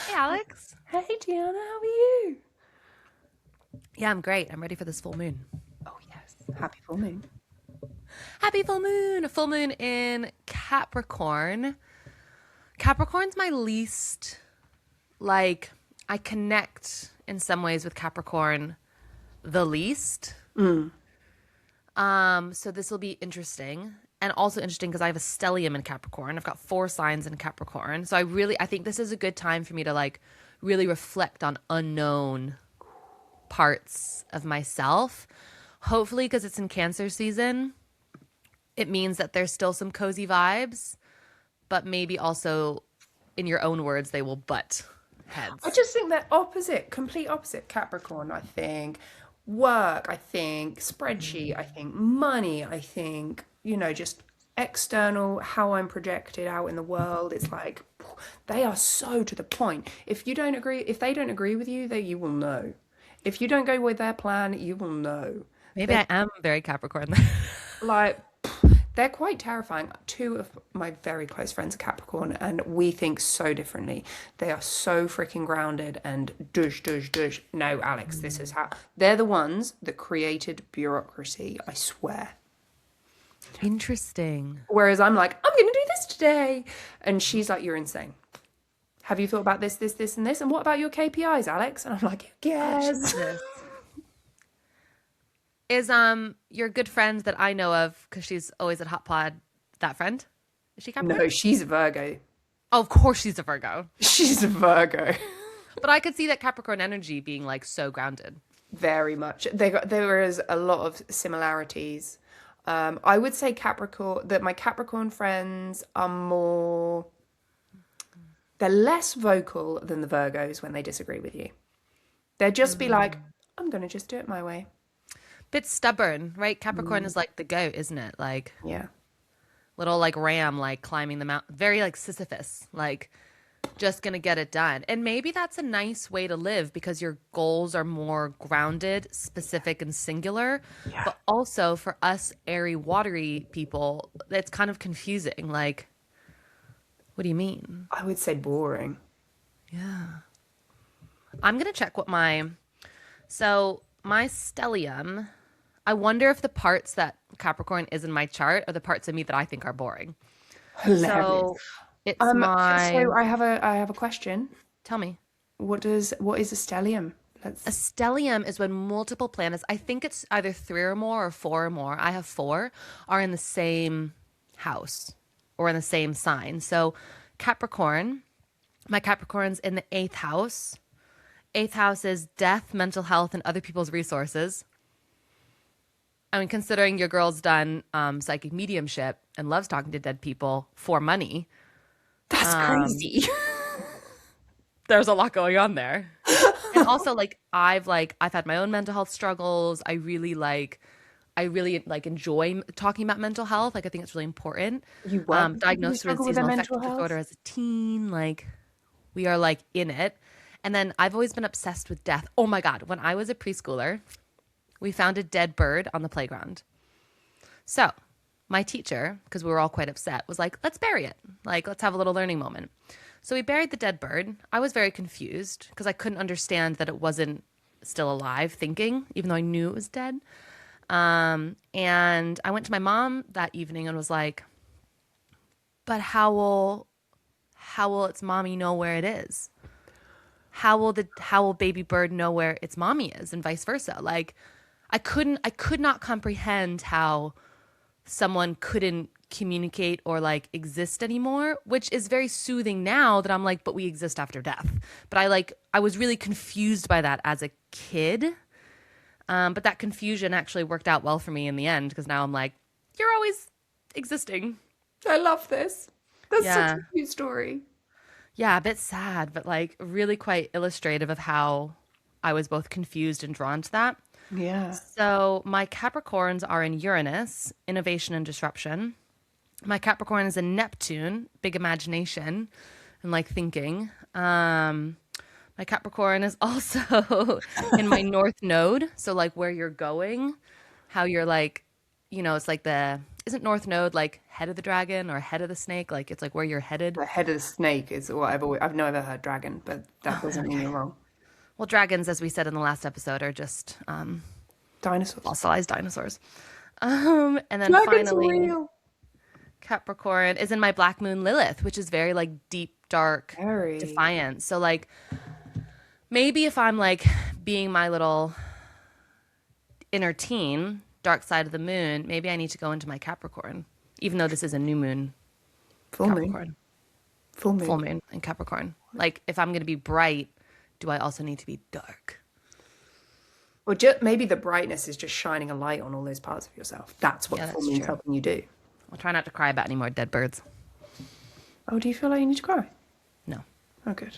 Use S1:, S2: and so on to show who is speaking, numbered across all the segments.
S1: Hey, Alex.
S2: Hey Diana, how are you?
S1: Yeah, I'm great. I'm ready for this full moon.
S2: Oh yes, happy full moon.
S1: Happy full moon! A full moon in Capricorn. Capricorn's my least, like, I connect in some ways with Capricorn the least.
S2: Mm.
S1: So this will be interesting. And also interesting because I have a stellium in Capricorn. I've got 4 signs in Capricorn. So I think this is a good time for me to like really reflect on unknown parts of myself. Hopefully, because it's in Cancer season, it means that there's still some cozy vibes, but maybe also, in your own words, they will butt
S2: I
S1: heads.
S2: just think they're opposite, complete opposite. Capricorn, I think work, I think spreadsheet, I think money, I think just external how I'm projected out in the world. It's like they are so to the point. If they don't agree with you, then you will know. If you don't go with their plan, you will know.
S1: Maybe
S2: They
S1: I am very Capricorn.
S2: like they're quite terrifying. Two of my very close friends are Capricorn, and we think so differently. They are so freaking grounded and dush, dush, dush. No, Alex, this is how. They're the ones that created bureaucracy, I swear.
S1: Interesting.
S2: Whereas I'm like, I'm going to do this today. And she's like, you're insane. Have you thought about this, this, this, and this? And what about your KPIs, Alex? And I'm like,
S1: Oh,
S2: yes.
S1: Jesus. Is your good friend that I know of, because she's always at Hot Pod, that friend? Is she Capricorn?
S2: No, she's a Virgo.
S1: Oh, of course she's a Virgo.
S2: She's a Virgo.
S1: But I could see that Capricorn energy being like so grounded.
S2: Very much. There is a lot of similarities. I would say Capricorn, that my Capricorn friends are more, they're less vocal than the Virgos when they disagree with you. They'll just be like, I'm going to just do it my way.
S1: Bit stubborn, right? Capricorn is like the goat, isn't it? Like
S2: Yeah.
S1: little like ram, like climbing the mountain, very like Sisyphus, like just gonna get it done. And maybe that's a nice way to live because your goals are more grounded, specific, and singular.
S2: Yeah.
S1: But also for us airy, watery people, it's kind of confusing. Like, what do you mean?
S2: I would say boring.
S1: Yeah. I'm gonna check what my stellium. I wonder if the parts that Capricorn is in my chart are the parts of me that I think are boring.
S2: Hilarious.
S1: So it's
S2: So I have a question.
S1: tell me.
S2: What is a stellium?
S1: A
S2: Let's
S1: stellium is when multiple planets, I think it's either 3 or more or 4 or more, I have 4, are in the same house or in the same sign. So Capricorn, my Capricorn's in the 8th house. 8th house is death, mental health, and other people's resources. I mean, considering your girl's done psychic mediumship and loves talking to dead people for money,
S2: That's crazy.
S1: there's a lot going on there. And also I've had my own mental health struggles. I really enjoy talking about mental health. Like I think it's really important.
S2: You work with people who
S1: Diagnosed with
S2: struggle with their
S1: seasonal
S2: mental
S1: affective
S2: health?
S1: disorder as a teen. Like we are like in it. And then I've always been obsessed with death. Oh my God. When I was a preschooler, we found a dead bird on the playground. So my teacher, because we were all quite upset, was like, let's bury it. Like, let's have a little learning moment. So we buried the dead bird. I was very confused because I couldn't understand that it wasn't still alive thinking, even though I knew it was dead. And I went to my mom that evening and was like, but how will its mommy know where it is? How will baby bird know where its mommy is and vice versa? Like I could not comprehend how someone couldn't communicate or like exist anymore, which is very soothing now that I'm like, but we exist after death. But I was really confused by that as a kid. But that confusion actually worked out well for me in the end because now I'm like, you're always existing.
S2: I love this. That's such
S1: Yeah.
S2: a cute story.
S1: Yeah, a bit sad, but like really quite illustrative of how I was both confused and drawn to that.
S2: Yeah.
S1: So my Capricorns are in Uranus, innovation and disruption. My Capricorn is in Neptune, big imagination and like thinking. My Capricorn is also in my North Node, so like where you're going, how you're like it's like isn't North Node like head of the dragon or head of the snake? Like it's like where you're headed.
S2: The head of the snake is what I've never heard dragon, but that doesn't mean you're wrong.
S1: Well, dragons, as we said in the last episode, are just
S2: Dinosaurs.
S1: fossilized dinosaurs. And then
S2: Dragons are
S1: finally,
S2: real.
S1: Capricorn is in my Black Moon Lilith, which is very like deep, dark,
S2: Very.
S1: defiant. So like maybe if I'm like being my little inner teen, dark side of the moon, maybe I need to go into my Capricorn, even though this is a new moon,
S2: Full moon.
S1: Capricorn,
S2: Full moon.
S1: full moon in Capricorn. Like if I'm going to be bright, do I also need to be dark?
S2: Or maybe the brightness is just shining a light on all those parts of yourself. That's what
S1: Yeah,
S2: the full
S1: that's
S2: moon's
S1: true.
S2: helping you do.
S1: I'll try not to cry about any more dead birds.
S2: Oh, do you feel like you need to cry?
S1: No.
S2: Oh, good.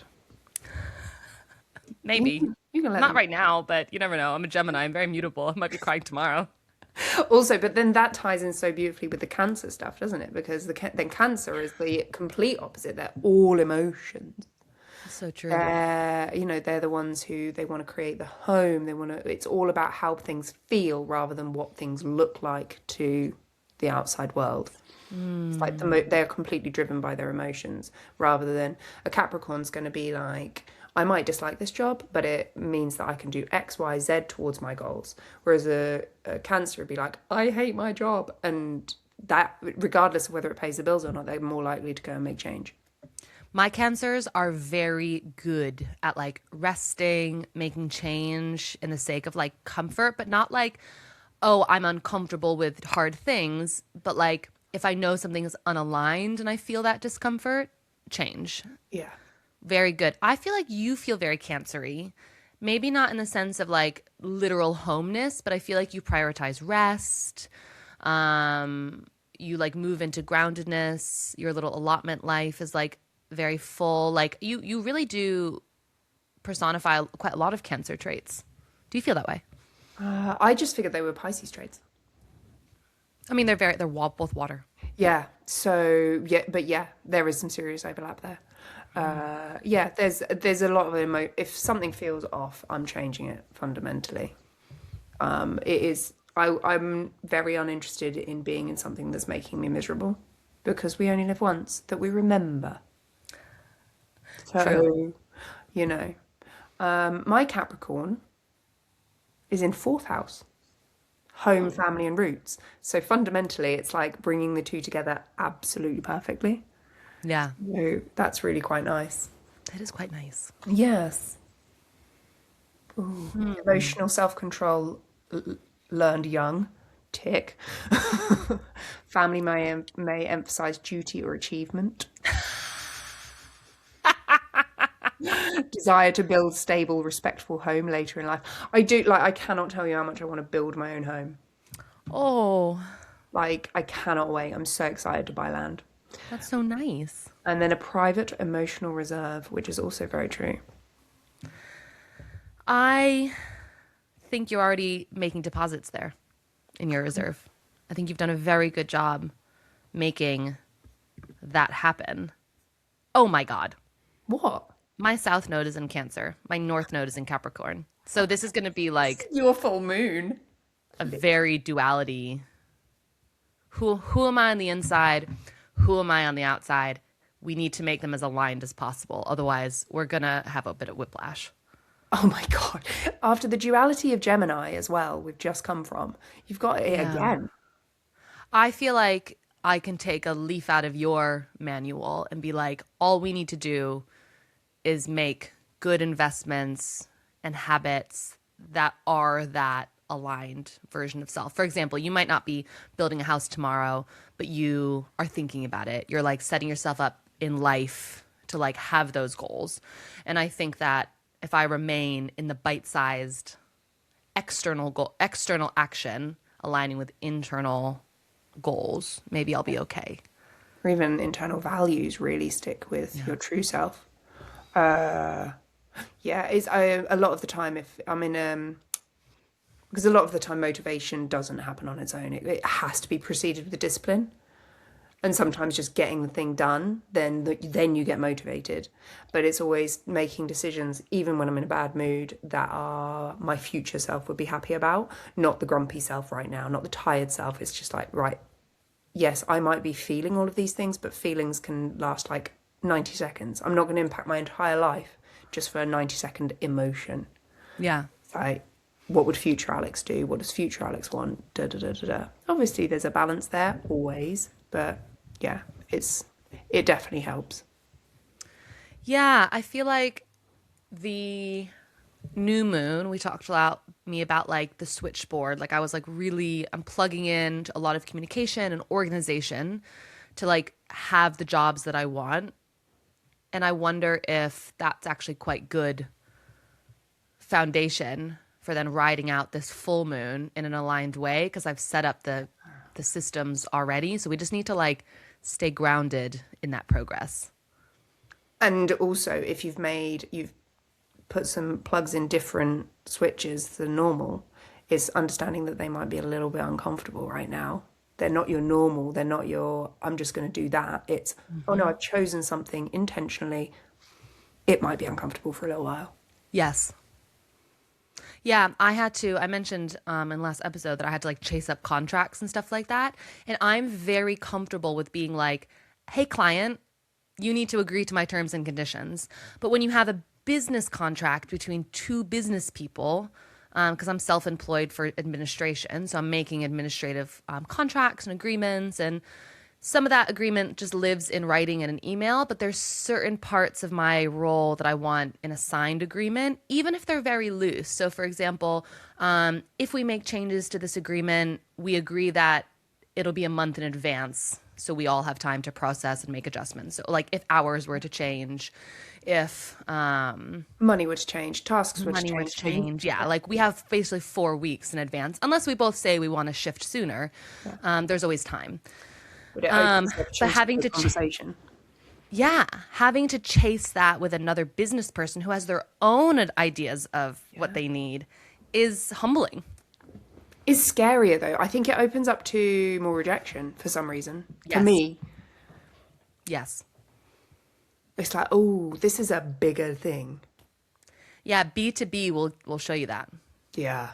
S1: Maybe.
S2: You can let
S1: Not
S2: them.
S1: right now, but you never know. I'm a Gemini. I'm very mutable. I might be crying tomorrow.
S2: Also, but then that ties in so beautifully with the Cancer stuff, doesn't it? Because then Cancer is the complete opposite. They're all emotions.
S1: So true.
S2: They're the ones who they want to create the home. It's all about how things feel rather than what things look like to the outside world. It's like they're completely driven by their emotions rather than a Capricorn's going to be like, I might dislike this job, but it means that I can do X, Y, Z towards my goals. Whereas a Cancer would be like, I hate my job. And that, regardless of whether it pays the bills or not, they're more likely to go and make change.
S1: My Cancers are very good at like resting, making change in the sake of like comfort, but not like, oh, I'm uncomfortable with hard things, but like if I know something is unaligned and I feel that discomfort, change.
S2: Yeah.
S1: Very good. I feel like you feel very Cancer-y. Maybe not in the sense of like literal homeness, but I feel like you prioritize rest. You like move into groundedness. Your little allotment life is like very full. Like you really do personify quite a lot of Cancer traits. Do you feel that way?
S2: I just figured they were Pisces traits.
S1: I mean, they're both water.
S2: Yeah. So yeah, but yeah, there is some serious overlap there. Yeah, there's a lot of if something feels off, I'm changing it fundamentally. It is. I'm very uninterested in being in something that's making me miserable because we only live once that we remember. So,
S1: True.
S2: my Capricorn is in fourth house, home, family, and roots. So fundamentally, it's like bringing the two together absolutely perfectly.
S1: Yeah,
S2: So that's really quite nice.
S1: that is quite nice.
S2: Yes. Emotional self-control learned young. Tick. Family may emphasize duty or achievement. Desire to build stable, respectful home later in life. I cannot tell you how much I want to build my own home.
S1: Oh,
S2: Like, I cannot wait. I'm so excited to buy land.
S1: that's so nice.
S2: And then a private emotional reserve, which is also very true.
S1: I think you're already making deposits there in your reserve. I think you've done a very good job making that happen. Oh my God.
S2: What?
S1: My South Node is in Cancer. My North Node is in Capricorn. So this is going to be like
S2: Your full moon.
S1: a very duality. Who am I on the inside? Who am I on the outside? We need to make them as aligned as possible. Otherwise, we're going to have a bit of whiplash.
S2: Oh my God. After the duality of Gemini as well, we've just come from, you've got it again.
S1: I feel like I can take a leaf out of your manual and be like, all we need to do is make good investments and habits that are that aligned version of self. For example, you might not be building a house tomorrow, but you are thinking about it. You're like setting yourself up in life to like have those goals. And I think that if I remain in the bite-sized external action aligning with internal goals, maybe I'll be okay.
S2: Or even internal values really stick with your true self. A lot of the time, if I'm in because a lot of the time motivation doesn't happen on its own. It has to be preceded with a discipline. And sometimes just getting the thing done, then you get motivated. But it's always making decisions, even when I'm in a bad mood, that are my future self would be happy about, not the grumpy self right now, not the tired self. It's just like, right, yes, I might be feeling all of these things, but feelings can last like 90 seconds. I'm not going to impact my entire life just for a 90-second emotion.
S1: Yeah.
S2: It's like, what would future Alex do? What does future Alex want? Da, da, da, da, da. Obviously, there's a balance there, always, but yeah, it definitely helps.
S1: Yeah, I feel like the new moon, we talked about like the switchboard. Like I was like really, I'm plugging in to a lot of communication and organization to like have the jobs that I want. And I wonder if that's actually quite good foundation for then riding out this full moon in an aligned way because I've set up the systems already. So we just need to like stay grounded in that progress.
S2: And also, if you've put some plugs in different switches than normal, it's understanding that they might be a little bit uncomfortable right now. They're not your normal. They're not your, I'm just going to do that. It's, oh no, I've chosen something intentionally. It might be uncomfortable for a little while.
S1: Yes. Yeah, I mentioned in last episode that I had to like chase up contracts and stuff like that. And I'm very comfortable with being like, hey, client, you need to agree to my terms and conditions. But when you have a business contract between two business people, because I'm self-employed for administration, so I'm making administrative contracts and agreements, and some of that agreement just lives in writing in an email, but there's certain parts of my role that I want in a signed agreement, even if they're very loose. So for example, if we make changes to this agreement, we agree that it'll be a month in advance, so we all have time to process and make adjustments. So like if hours were to change, if
S2: Money would change, tasks would
S1: money were to
S2: change.
S1: change, yeah, like we have basically 4 weeks in advance, unless we both say we want to shift sooner. There's always time.
S2: But it opens the
S1: But
S2: opportunity
S1: having
S2: for
S1: to
S2: conversation.
S1: yeah, having to chase that with another business person who has their own ideas of what they need is humbling.
S2: Is scarier though. I think it opens up to more rejection for some reason. For
S1: Yes.
S2: me,
S1: Yes.
S2: it's like, oh, this is a bigger thing.
S1: Yeah, B2B will show you that.
S2: Yeah,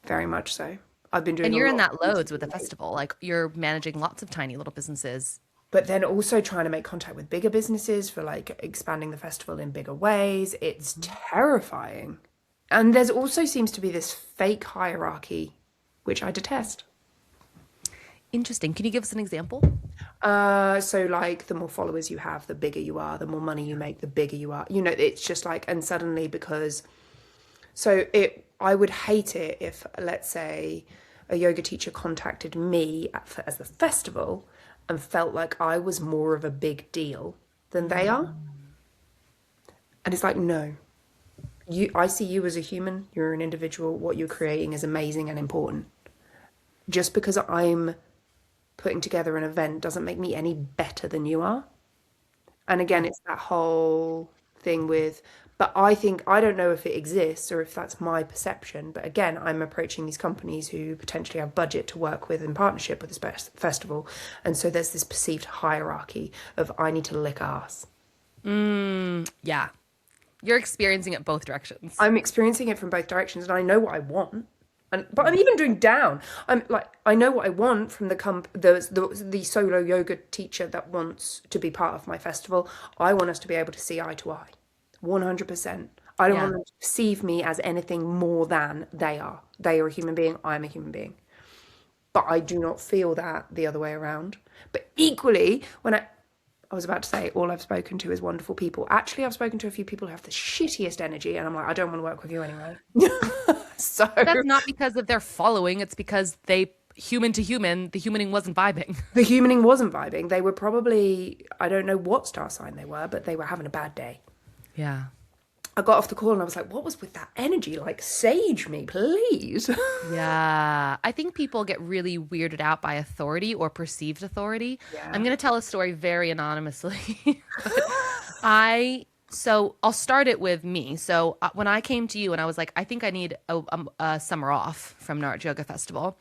S2: very much so. I've been doing
S1: And
S2: a
S1: you're in
S2: lot
S1: that loads with the festival. Like you're managing lots of tiny little businesses.
S2: but then also trying to make contact with bigger businesses for like expanding the festival in bigger ways. It's terrifying. And there's also seems to be this fake hierarchy, which I detest.
S1: Interesting. Can you give us an example?
S2: So like the more followers you have, the bigger you are, the more money you make, the bigger you are. You know, it's just like, and suddenly because, I would hate it if, let's say, a yoga teacher contacted me as the festival and felt like I was more of a big deal than they are. And it's like, no, I see you as a human, you're an individual, what you're creating is amazing and important. Just because I'm putting together an event doesn't make me any better than you are. And again, it's that whole thing with, but I think, I don't know if it exists or if that's my perception. But again, I'm approaching these companies who potentially have budget to work with in partnership with this festival. And so there's this perceived hierarchy of I need to lick ass.
S1: Yeah. You're experiencing it both directions.
S2: I'm experiencing it from both directions and I know what I want. But I'm even doing down. I'm like, I know what I want from the solo yoga teacher that wants to be part of my festival. I want us to be able to see eye to eye, 100%. I don't want them to perceive me as anything more than they are. They are a human being. I'm a human being. But I do not feel that the other way around. But equally, when I was about to say, all I've spoken to is wonderful people. Actually, I've spoken to a few people who have the shittiest energy, and I'm like, I don't want to work with you anyway. So
S1: That's not because of their following. It's because human to human, the humaning wasn't vibing.
S2: the humaning wasn't vibing. They were probably, I don't know what star sign they were, but they were having a bad day.
S1: Yeah.
S2: I got off the call and I was like, what was with that energy? Like, sage me, please.
S1: Yeah. I think people get really weirded out by authority or perceived authority.
S2: Yeah.
S1: I'm going to tell a story very anonymously. So I'll start it with me. So when I came to you and I was like, I think I need a summer off from Nart Yoga Festival.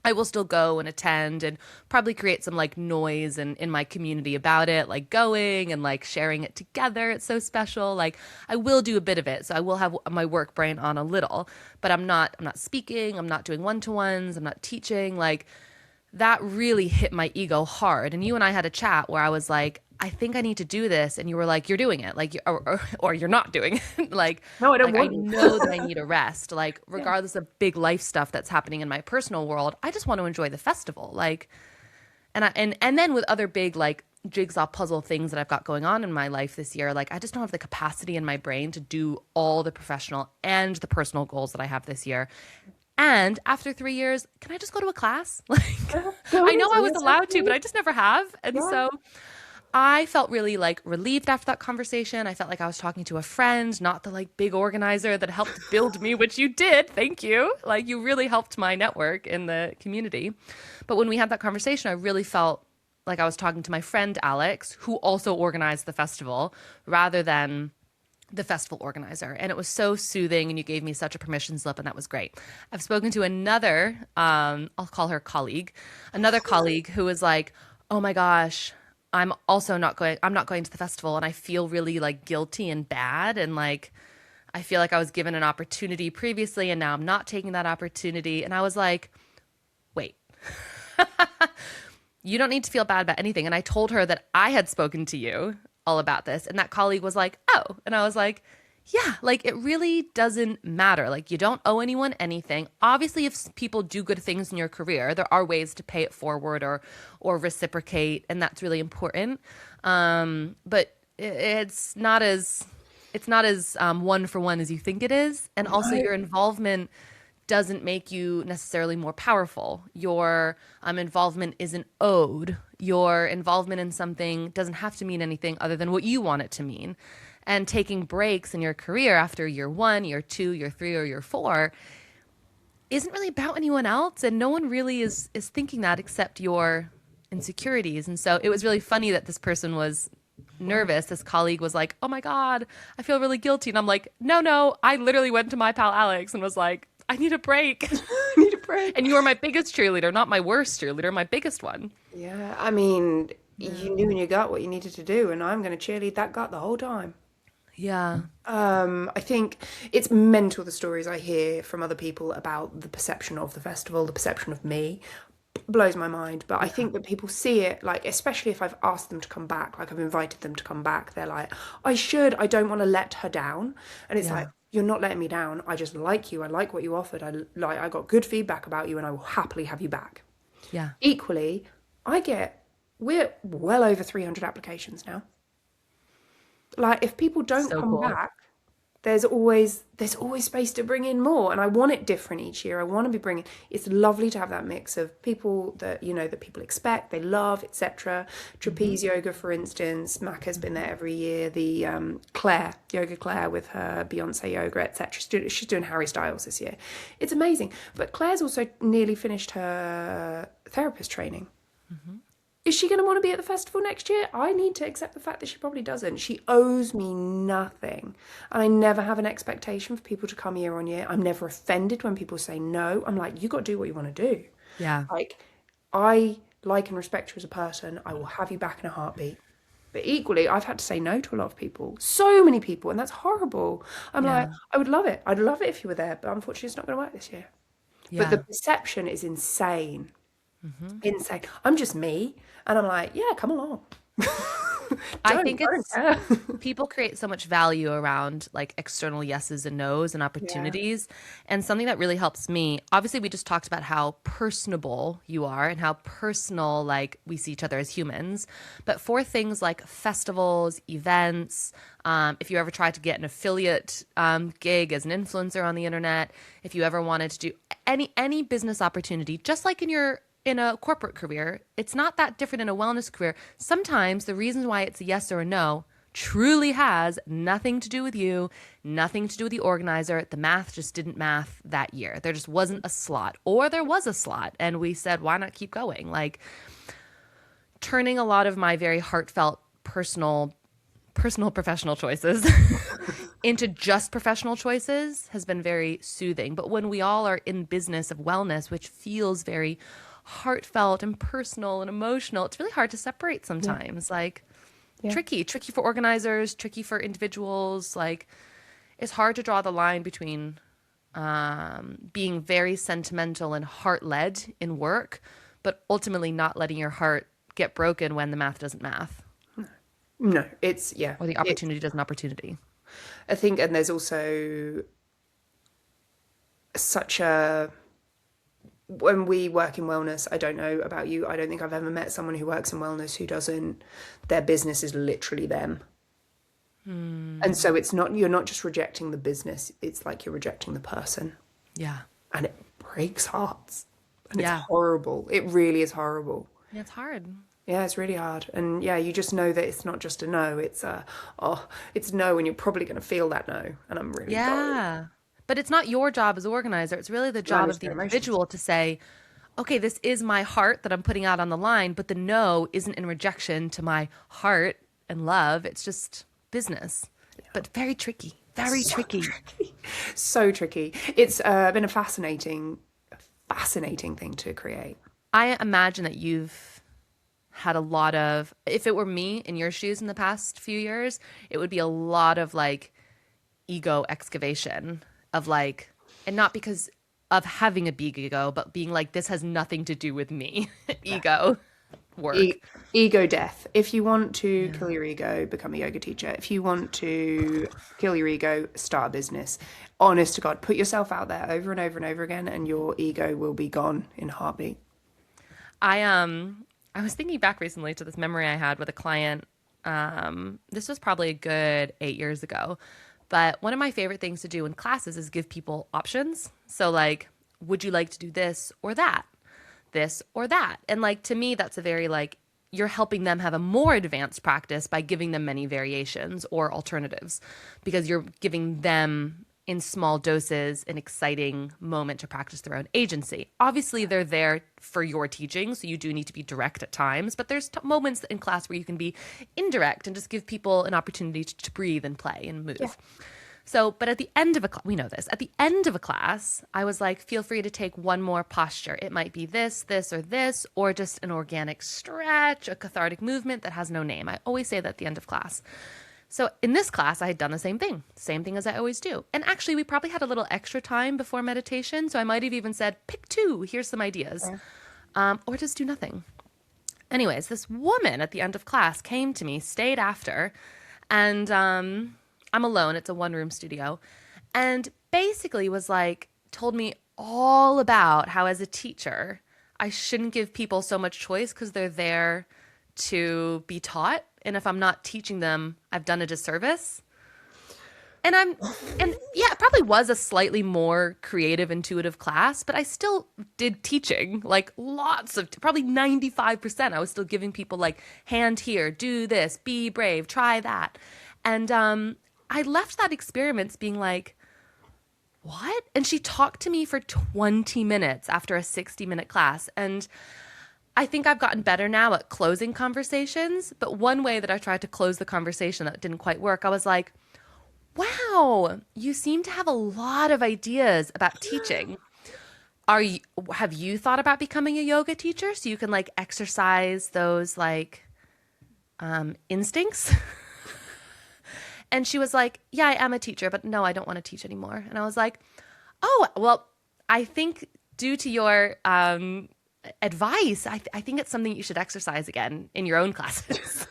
S1: I will still go and attend and probably create some like noise and in my community about it, like going and like sharing it together. It's so special. Like I will do a bit of it. So I will have my work brain on a little, but I'm not speaking, I'm not doing one-to-ones, I'm not teaching. Like that really hit my ego hard. And you and I had a chat where I was like, I think I need to do this, and you were like, "You're doing it, like, or you're not doing it."
S2: No, I don't
S1: I
S2: want you.
S1: know that I need a rest. Like,
S2: Yeah.
S1: regardless of big life stuff that's happening in my personal world, I just want to enjoy the festival. Like, and then with other big like jigsaw puzzle things that I've got going on in my life this year, like I just don't have the capacity in my brain to do all the professional and the personal goals that I have this year. And after 3 years, can I just go to a class? Like,
S2: Go
S1: I
S2: on,
S1: know I was allowed to,
S2: exactly.
S1: but I just never have. And
S2: Yeah.
S1: so I felt really like relieved after that conversation. I felt like I was talking to a friend, not the like big organizer that helped build me, which you did. Thank you. Like you really helped my network in the community. But when we had that conversation, I really felt like I was talking to my friend Alex, who also organized the festival, rather than the festival organizer. And it was so soothing, and you gave me such a permission slip, and that was great. I've spoken to another, I'll call her colleague, another colleague who was like, oh my gosh, I'm not going to the festival, and I feel really like guilty and bad. And like, I feel like I was given an opportunity previously, and now I'm not taking that opportunity. And I was like, wait, you don't need to feel bad about anything. And I told her that I had spoken to you all about this. And that colleague was like, oh. And I was like, yeah, like it really doesn't matter. Like you don't owe anyone anything. Obviously, if people do good things in your career, there are ways to pay it forward or reciprocate, and that's really important. But it's not as one for one as you think it is. And also,
S2: No.
S1: your involvement doesn't make you necessarily more powerful. Your involvement isn't owed. Your involvement in something doesn't have to mean anything other than what you want it to mean. And taking breaks in your career after year 1, year 2, year 3, or year 4 isn't really about anyone else. And no one really is thinking that except your insecurities. And so it was really funny that this person was nervous. This colleague was like, oh my God, I feel really guilty. And I'm like, no, I literally went to my pal Alex and was like, I need a break.
S2: I need a break.
S1: And you were my biggest cheerleader, not my worst cheerleader, my biggest one.
S2: Yeah, I mean, you knew in your gut what you needed to do, and I'm going to cheerlead that gut the whole time.
S1: Yeah.
S2: I think it's mental the stories I hear from other people about the perception of the festival, the perception of me. Blows my mind. But I think that people see it, like, especially if I've asked them to come back, like I've invited them to come back, they're like, I don't want to let her down. And it's
S1: Yeah.
S2: like, you're not letting me down. I just like you. I like what you offered. I got good feedback about you, and I will happily have you back.
S1: Yeah.
S2: Equally, we're well over 300 applications now. Like if people don't
S1: So
S2: come
S1: cool.
S2: back, there's always space to bring in more, and I want it different each year. I want to be bringing. It's lovely to have that mix of people that that people expect, they love, etc.
S1: Hmm.
S2: Trapeze yoga, for instance, Mac has been there every year. The Claire with her Beyonce yoga, etc. She's doing Harry Styles this year. It's amazing. But Claire's also nearly finished her therapist training. Is she going to want to be at the festival next year? I need to accept the fact that she probably doesn't. She owes me nothing. And I never have an expectation for people to come year on year. I'm never offended when people say no. I'm like, you got to do what you want to do.
S1: Yeah.
S2: Like, I like and respect you as a person. I will have you back in a heartbeat. But equally, I've had to say no to a lot of people. So many people. And that's horrible. I'm like,
S1: Yeah.
S2: I would love it. I'd love it if you were there. But unfortunately, it's not going to work this year. But the
S1: Yeah.
S2: perception is insane.
S1: Hmm.
S2: Insane. I'm just me. And I'm like, yeah, come along.
S1: I
S2: Don't,
S1: think
S2: I don't
S1: it's
S2: care.
S1: people create so much value around like external yeses and nos and
S2: Yeah.
S1: opportunities. And something that really helps me, obviously, we just talked about how personable you are and how personal like we see each other as humans. But for things like festivals, events, if you ever tried to get an affiliate gig as an influencer on the internet, if you ever wanted to do any business opportunity, just like in a corporate career, it's not that different in a wellness career. Sometimes the reasons why it's a yes or a no truly has nothing to do with you, nothing to do with the organizer. The math just didn't math that year. There just wasn't a slot, or there was a slot, and we said, why not keep going? Like turning a lot of my very heartfelt personal professional choices into just professional choices has been very soothing. But when we all are in business of wellness, which feels very heartfelt and personal and emotional, it's really hard to separate
S2: Yeah.
S1: sometimes. Like
S2: Yeah.
S1: tricky for organizers, tricky for individuals. Like it's hard to draw the line between being very sentimental and heart-led in work, but ultimately not letting your heart get broken when the math doesn't math
S2: No, it's yeah.
S1: or the opportunity doesn't opportunity.
S2: I think, and there's also such a when we work in wellness, I don't know about you, I don't think I've ever met someone who works in wellness who doesn't, their business is literally them. And so it's not, you're not just rejecting the business, it's like you're rejecting the person.
S1: Yeah.
S2: And it breaks hearts. And it's
S1: Yeah.
S2: horrible. It really is horrible.
S1: Yeah, it's hard.
S2: Yeah, it's really hard. And yeah, you just know that it's not just a no, it's it's no, and you're probably going to feel that no. And I'm really sorry.
S1: Yeah. But it's not your job as organizer. It's really the job
S2: Manage
S1: of the
S2: their emotions.
S1: individual to say, okay, this is my heart that I'm putting out on the line, but the no isn't in rejection to my heart and love. It's just business. But very tricky. Very
S2: So
S1: tricky.
S2: tricky. So tricky. It's been a fascinating thing to create.
S1: I imagine that you've had a lot of, if it were me in your shoes in the past few years, it would be a lot of like ego excavation of like, and not because of having a big ego, but being like, this has nothing to do with me. Ego work.
S2: Ego death. If you want to
S1: Yeah.
S2: kill your ego, become a yoga teacher. If you want to kill your ego, start a business. Honest to God, put yourself out there over and over and over again, and your ego will be gone in a heartbeat.
S1: I was thinking back recently to this memory I had with a client. This was probably a good 8 years ago. But one of my favorite things to do in classes is give people options. So like, would you like to do this or that? This or that? And like to me, that's a very like you're helping them have a more advanced practice by giving them many variations or alternatives because you're giving them in small doses an exciting moment to practice their own agency. Obviously, they're there for your teaching, so you do need to be direct at times, but there's moments in class where you can be indirect and just give people an opportunity to breathe and play and move.
S2: Yeah.
S1: So, but at the end of a class, we know this, at the end of a class, I was like, feel free to take one more posture. It might be this, or just an organic stretch, a cathartic movement that has no name. I always say that at the end of class. So in this class, I had done the same thing as I always do. And actually, we probably had a little extra time before meditation. So I might have even said, pick two, here's some ideas, or just do nothing. Anyways, this woman at the end of class came to me, stayed after, and I'm alone. It's a one-room studio. And basically was like, told me all about how as a teacher, I shouldn't give people so much choice because they're there to be taught. And if I'm not teaching them, I've done a disservice. And yeah, it probably was a slightly more creative, intuitive class, but I still did teaching, like lots of, probably 95%. I was still giving people like, hand here, do this, be brave, try that. And I left that experiment being like, what? And she talked to me for 20 minutes after a 60-minute class. And I think I've gotten better now at closing conversations. But one way that I tried to close the conversation that didn't quite work, I was like, wow, you seem to have a lot of ideas about teaching. Have you thought about becoming a yoga teacher so you can like exercise those like instincts? And she was like, yeah, I am a teacher, but no, I don't want to teach anymore. And I was like, oh, well, I think due to your advice, I think it's something you should exercise again in your own classes.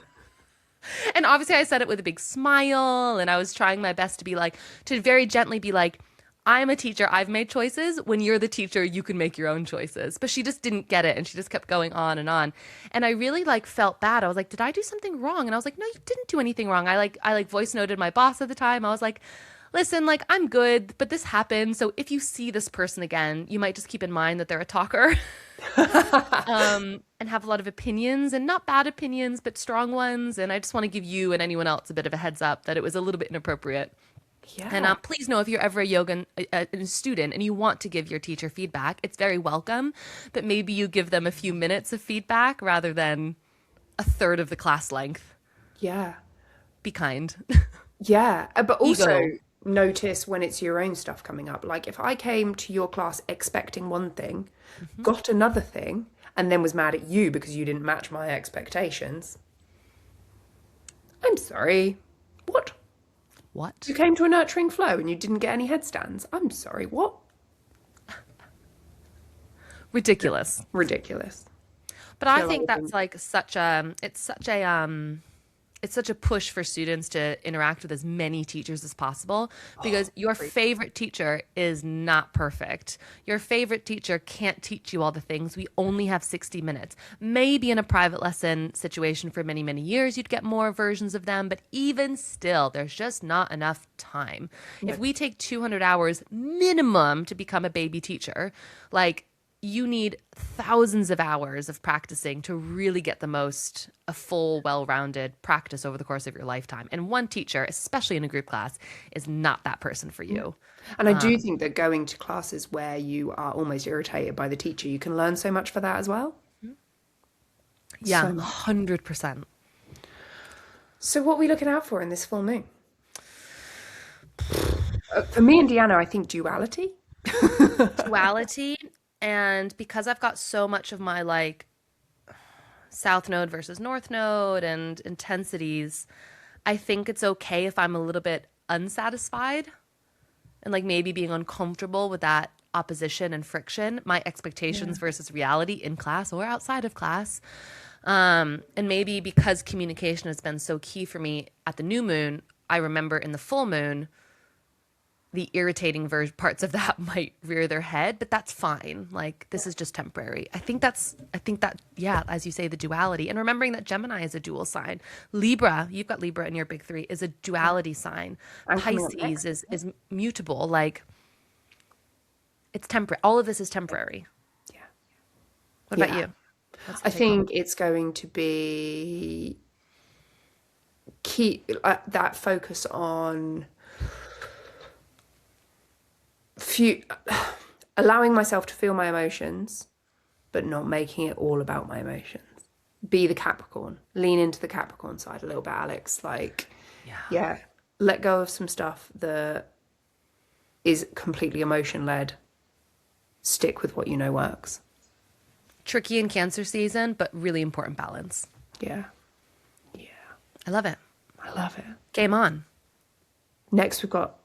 S1: And obviously I said it with a big smile, and I was trying my best to be like, to very gently be like, I'm a teacher. I've made choices. When you're the teacher, you can make your own choices. But she just didn't get it, and she just kept going on and on. And I really like felt bad. I was like, did I do something wrong? And I was like, no, you didn't do anything wrong. I voice noted my boss at the time. I was like, listen, like I'm good, but this happened. So if you see this person again, you might just keep in mind that they're a talker. And have a lot of opinions, and not bad opinions, but strong ones. And I just want to give you and anyone else a bit of a heads up that it was a little bit inappropriate.
S2: Yeah.
S1: And please know if you're ever a yoga student and you want to give your teacher feedback, it's very welcome. But maybe you give them a few minutes of feedback rather than a third of the class length.
S2: Yeah.
S1: Be kind.
S2: Yeah. But also,
S1: Ego
S2: notice when it's your own stuff coming up. Like if I came to your class expecting one thing, got another thing, and then was mad at you because you didn't match my expectations, I'm sorry. What?
S1: What?
S2: You came to a nurturing flow and you didn't get any headstands. I'm sorry. What?
S1: Ridiculous.
S2: Ridiculous.
S1: But I think that's like it's such a push for students to interact with as many teachers as possible because your favorite teacher is not perfect. Your favorite teacher can't teach you all the things. We only have 60 minutes. Maybe in a private lesson situation for many, many years, you'd get more versions of them. But even still, there's just not enough time. If we take 200 hours minimum to become a baby teacher, like you need thousands of hours of practicing to really get a full, well-rounded practice over the course of your lifetime. And one teacher, especially in a group class, is not that person for you.
S2: And I do think that going to classes where you are almost irritated by the teacher, you can learn so much for that as well.
S1: Yeah,
S2: So much.
S1: 100%.
S2: So what are we looking out for in this full moon? For me and Deanna, I think duality.
S1: Duality. And because I've got so much of my like South Node versus North Node and intensities, I think it's okay if I'm a little bit unsatisfied and like maybe being uncomfortable with that opposition and friction, my expectations versus reality in class or outside of class. And maybe because communication has been so key for me at the new moon, I remember in the full moon, the irritating parts of that might rear their head, but that's fine. Like this is just temporary. I think that, yeah, as you say, the duality and remembering that Gemini is a dual sign. Libra, you've got Libra in your big three, is a duality sign.
S2: I'm coming up
S1: Pisces
S2: next.
S1: is mutable. Like it's temporary. All of this is temporary.
S2: Yeah.
S1: What about
S2: Yeah.
S1: you? What's the
S2: I
S1: take home?
S2: think it's going to be keep that focus on few, allowing myself to feel my emotions, but not making it all about my emotions. Be the Capricorn. Lean into the Capricorn side a little bit, Alex. Like, yeah, let go of some stuff that is completely emotion led. Stick with what you know works.
S1: Tricky in Cancer season, but really important balance.
S2: Yeah. Yeah.
S1: I love it.
S2: I love it.
S1: Game on.
S2: Next, we've got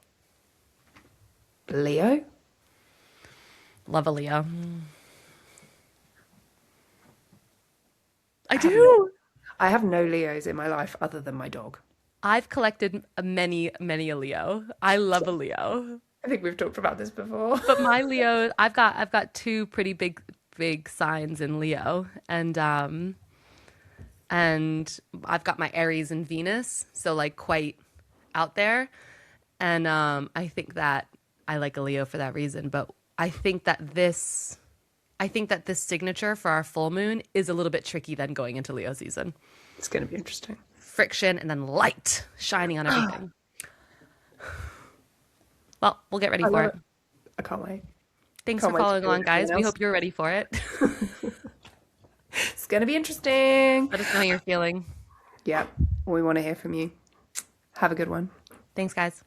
S2: Leo.
S1: Love a Leo. I do.
S2: I have no Leos in my life other than my dog.
S1: I've collected many, many a Leo. I love a Leo.
S2: I think we've talked about this before.
S1: But my Leo, I've got two pretty big signs in Leo, and I've got my Aries and Venus, so like quite out there. And I think that I like a Leo for that reason. But I think that this signature for our full moon is a little bit tricky then going into Leo season.
S2: It's going to be interesting.
S1: Friction and then light shining on everything. Well, we'll get ready for it.
S2: I can't wait.
S1: Thanks
S2: Can't
S1: for
S2: wait to
S1: following
S2: hear
S1: along, guys.
S2: everyone
S1: We
S2: else.
S1: hope you're ready for it.
S2: It's going to be interesting.
S1: Let us know how you're feeling.
S2: Yep. We want to hear from you. Have a good one.
S1: Thanks, guys.